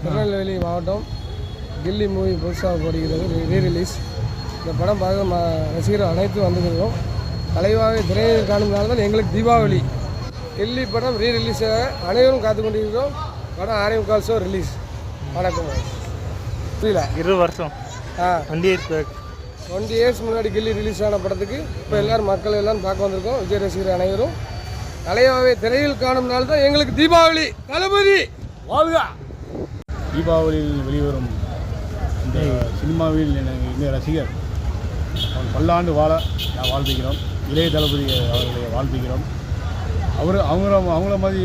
திருநெல்வேலி மாவட்டம் கில்லி மூவி புதுசாக போடுகிறது ரீரிலீஸ். இந்த படம் பார்க்க ரசிகர்கள் அனைத்தும் வந்துருக்கோம். தலைவாக திரையில் காணும் நாள் தான் எங்களுக்கு தீபாவளி. கில்லி படம் ரீரிலீஸாக அனைவரும் காத்து கொண்டிருக்கிறோம். படம் 6:45 ஷோ ரிலீஸ். வணக்கம். புரியல 20 வருஷம் 20 இயர்ஸ் முன்னாடி கில்லி ரிலீஸ் ஆன படத்துக்கு இப்போ எல்லோரும் மக்கள் எல்லோரும் பார்க்க வந்திருக்கோம். விஜய் ரசிகர் அனைவரும் தலைவாகவே திரையில் காணும் நாள் தான் எங்களுக்கு தீபாவளி. தளபதி வாழ்க. தீபாவளியில் வெளிவரும் இந்த சினிமாவில் இந்த ரசிகர் அவன் பல்லாண்டு வாழ வாழ்த்துகிறோம். இளைய தளபதி அவர்களை வாழ்த்துகிறோம். அவங்கள மாதிரி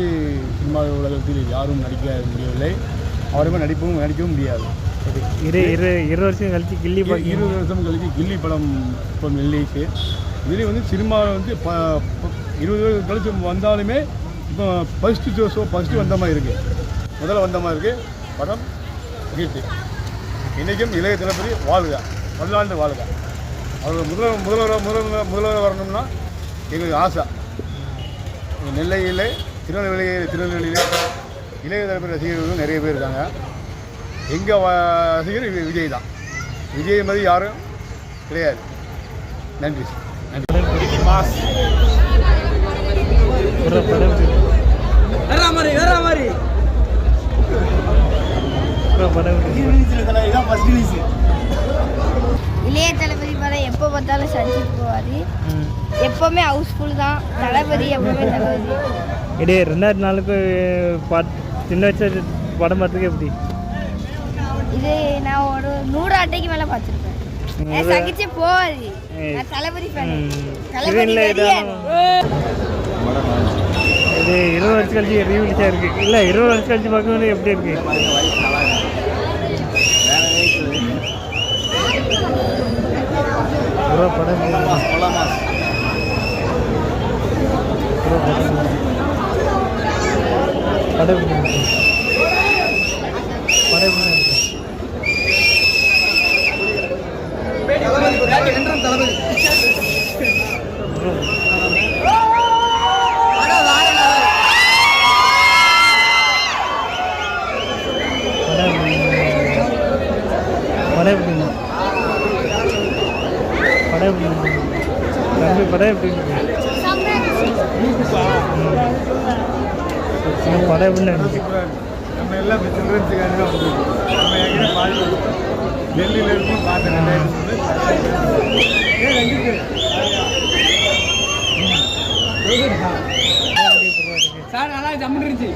சினிமா உலகத்தில் யாரும் நடிக்க முடியவில்லை. அவருமே நடிக்கவும் முடியாது. 20 வருஷம் கழிச்சு கில்லி 20 வருஷம் கழிச்சு கில்லி படம் இப்போ ரிலீஸு. இதுலேயே வந்து சினிமா வந்து 20 வருஷம் கழிச்சு வந்தாலுமே இப்போ ஃபஸ்ட்டு வந்த மாதிரி இருக்குது. முதல்ல வந்த மாதிரி இருக்குது. படம் கீர்த்தி இன்றைக்கும் இளைய தளபதி வாழ்க, பல்லாண்டு வாழ்க. அவர் முதல்வர் வரணும்னா எங்களுக்கு ஆசை. நெல்லையில் திருநெல்வேலியில் இளைய தளபதி ரசிகர்களும் நிறைய பேர் இருக்காங்க. எங்கள் ரசிகர் விஜய் தான். விஜய் மாதிரி யாரும் கிடையாது. நன்றி. இளைய தளபதி படம் எப்போ பார்த்தாலும் சந்திச்சு போவார். எப்போவுமே ஹவுஸ்ஃபுல் தான். தளபதி எப்பவுமே தளபதி. 2004 சின்ன வச்ச படம் பார்த்துக்க எப்படி? இது நான் ஒரு 100 அட்டைக்கு மேலே பார்த்துருப்பேன். சகிச்சு போவாரு. நான் தளபதி ஃபேன். இது 20 வருஷம் கழிச்சு ரீவிலிஸாக இருக்குது. இல்லை 20 வருஷம் கழிச்சு பார்க்கும்போது எப்படி இருக்குது? படம் படம் எப்படி படம் எப்படி இருந்துச்சு? நம்ம எல்லாம் இப்போ சில்ட்ரன்ஸுக்காக தான் வந்துருக்கு. நம்ம எங்கே பார்த்து டெல்லியில் இருக்கும் பார்த்தேன். சார் நல்லா ஜம்முன்னு இருந்துச்சு.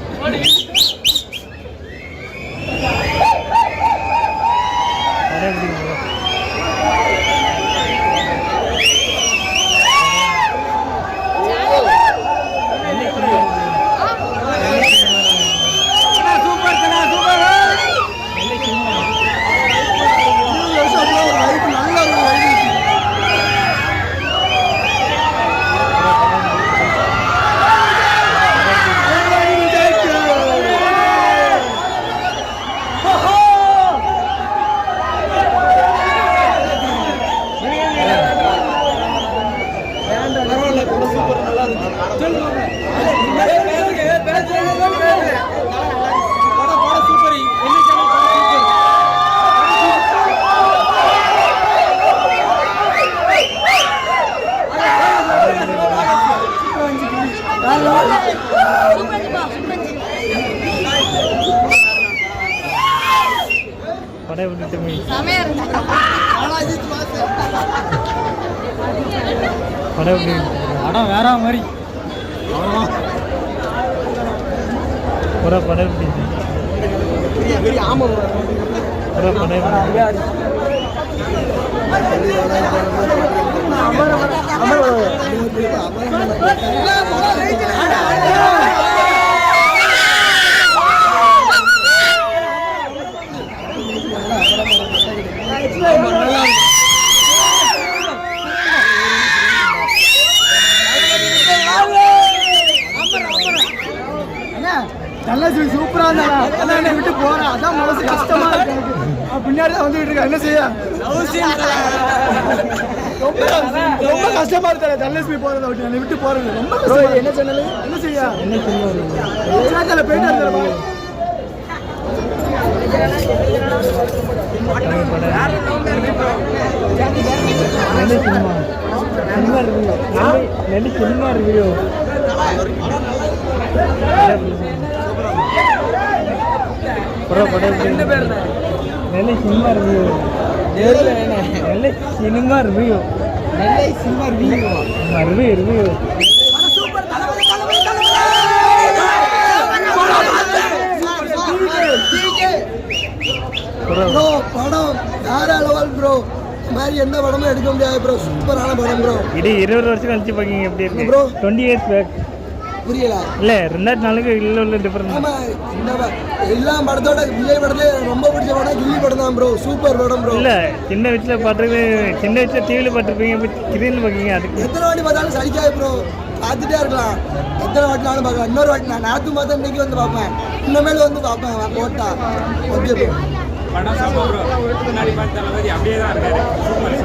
படம் எப்படி படம் வேற மாதிரி படம் சூப்பரா இருந்தா என்னை விட்டு போறேன். அதான் மனசு கஷ்டமா இருக்கு. பின்னாடி தான் வந்துட்டு இருக்கா. என்ன செய்ய ரொம்ப கஷ்டமா இருக்கு. தனலட்சுமி போறதை விட்டு என்னை விட்டு போறது ரொம்ப கஷ்டம். என்ன சொன்னாலும் என்ன செய்ய போயிட்டு சினிமா ரிவ்யூ நெல்லி சினிமா ரிவ்யூ நெல்லை சினிமா ரிவ்யூ நெல்லை சினிமா ரிவ்யூ ரிவ்யூ ப்ரோ படம் வேற லெவல் ப்ரோ. இந்த மாதிரி எந்த படமும் எடுக்க முடியாது ப்ரோ. சூப்பரான படம் ப்ரோ. இது 20 வருஷம் கழிச்சு பார்க்கிங்க எப்படி இருக்கு ப்ரோ 20 இயர்ஸ் பேக் புரியல இல்லை 2004 உள்ள டிஃபரன்ஸ். ஆமா இந்த எல்லா படத்தோட விஜய் படத்துல ரொம்ப பிடிச்ச படம் கில்லி படம் தான் ப்ரோ. சூப்பர் படம் ப்ரோ. இல்லை சின்ன வயசில் பார்த்துருக்கு சின்ன வயசில் டிவியில் பார்த்துருப்பீங்க இப்போ ஸ்க்ரீனில் பார்க்கிங்க அதுக்கு எத்தனை வாட்டி பார்த்தாலும் சலிக்காது ப்ரோ. பார்த்துட்டே இருக்கலாம். எத்தனை வாட்டினாலும் பார்க்கலாம். இன்னொரு வாட்டி நான் நேற்று பார்த்தா இன்னைக்கு வந்து பார்ப்பேன். இன்னமேல வந்து பார்ப்பேன் போட்டா. Okay bro. படம் சூப்பர் ப்ரோ. முன்னாடி பார்த்த தளபதி அப்படியே தான் இருக்காரு. சூப்பர்.